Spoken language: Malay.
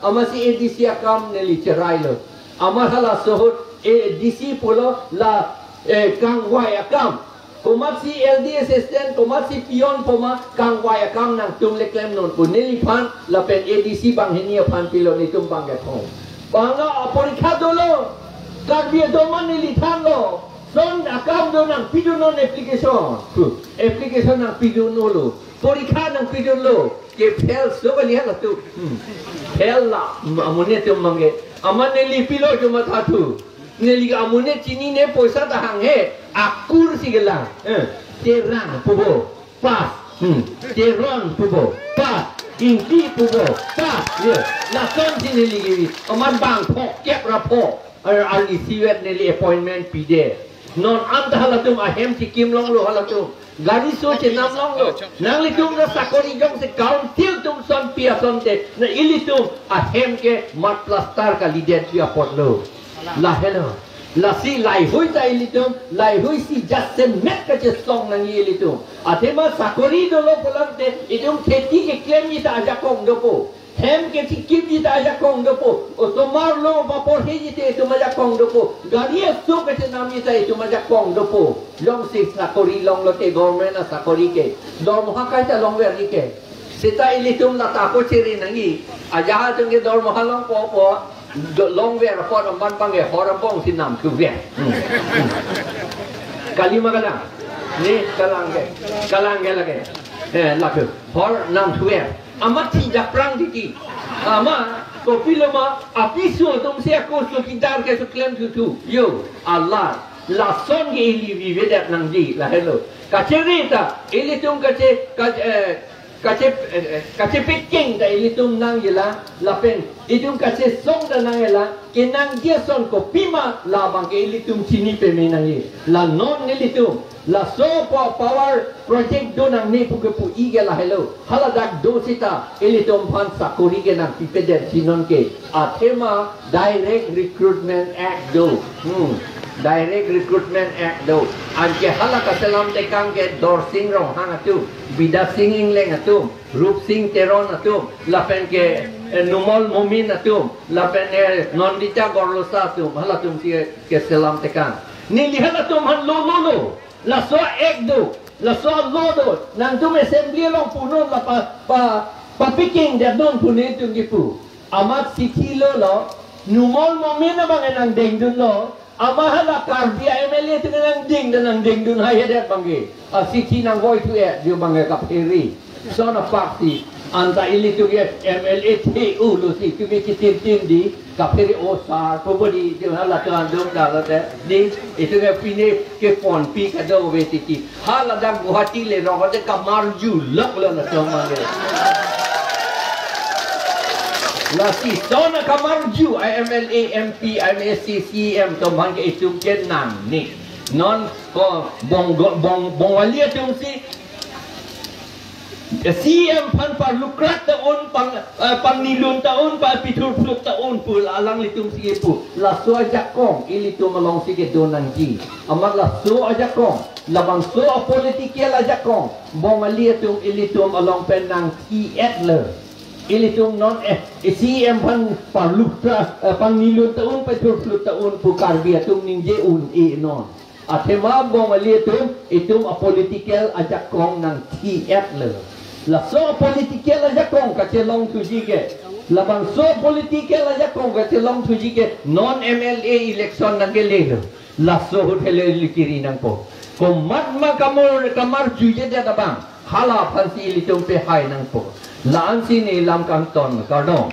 ama si ADC akam neli cerai lo. Ama hala sohut ADC polo la kang wai akam. Komat si LD assistant, komat si pion poma kang wai akam nang tum leklem non pun neli pan la pen ADC bang henia pan pilon ni tum bang gatong. Banga porikha dolo. Karbia doman neli than lo. Son akam do nang pidun non application. Application nang pidun lo. Porikha nang pidun lo. Ke fail so bali hala tu. Fail la amune tum mange. Aman neli pilo cuma satu. Neli amune cini ne poisa tahang he. Akur sigala. Terang pubo. Pas. Teron pubo. Pas. Inti pubo. Pas. Ya. La son sini lagi. Aman bang pok kep rapok. Ali siwet neli appointment pide. Non anta halatum ahem sikim long lo halatum. Gari so che nam long lo. Nang litum na sakori jong se kaun til tum son pia son te. Na ilitum ahem ke mat plastar ka lidet pia pot lo. La hello. La si lai hui ta ilitum. Lai hui si jasen met ka che song nang ilitum. Atema sakori do lo polang te. Itum kheti ke klem ita aja kong do po. Hem ke sikip di aja kong dopo, otomar lo vapor hiji te itu maja kong dopo, garia so ke nam ita itu maja kong dopo, long si sakori long lo te government na sakori ke, dorm hakai ta long ver ni ke, sita ilitum la ta ko ciri nangi, aja ha tung ke dorm halong po long ver po ban pange horam pong sinam tu ver, kalima kalang, ni kalang ke lagi, laku, hor nam tu ver. Amat tidak perang diki. Ama kopi lama api so tum sia ko so kidar ke so klem tu. Yo Allah la son ge ili vivedat nang di la hello. Kacerita ili tum kace peking da ili tum nang yela la pen. Itum kace song da nang yela ke nang dia son ko pima la bang ke ili tum sini pe menang la non ili tum. La so power project do nang ne pu ke pu ige la hello hala dak do sita elitom pan sakuri ke nang pipeder sinon ke athema direct recruitment act do direct recruitment act do anke hala ka selam te kang ke dor sing rong hang atu bida singing leng atu rup sing teron atu la pen ke numol momin atu la pen nondita gorlosa atu hala tum ke selam te kang ni lihala tum han lo la so ekdo la so lodo nang tu assembly long punon la pa picking de don punin tu gipu amat sikilo lo numol momena bang nang ding dun lo amahala karbia MLA tu nang ding dun hai dat bangi siki nang voi tu dia bangi kapiri so na party anta ili tu MLA tu lo si tu kitin di kapiri osar pobodi dia hala kan dong dah di itu ke pine ke pon pi ka do vetiki hala dak guhati le ro de kamarju lak lo na somale la si sona kamarju IMLA MP IMSC CM to man ke itu ke nan ni non ko bong walia tu si CM pan par lukrat taon pang nilun taon pa pitur fluk taon pu alang litum sige pu la so aja kong ilitum malong sige donan ji amat la so aja kong labang so politikel aja kong bong alitum ilitum along penang le ilitum non CM pan par lukrat pang nilun taon pa pitur fluk taon pu karbiatum ninje un non athema bong alitum itum politikel aja kong nang le la so politikel aja kong kache long tuji ke labang so politikel aja kong kache long tuji ke non MLA election nang ke le la so hotel likiri nang po komat ma kamar juje da bang hala phansi litum pe hai nang po lan si ni lam kang ton kardong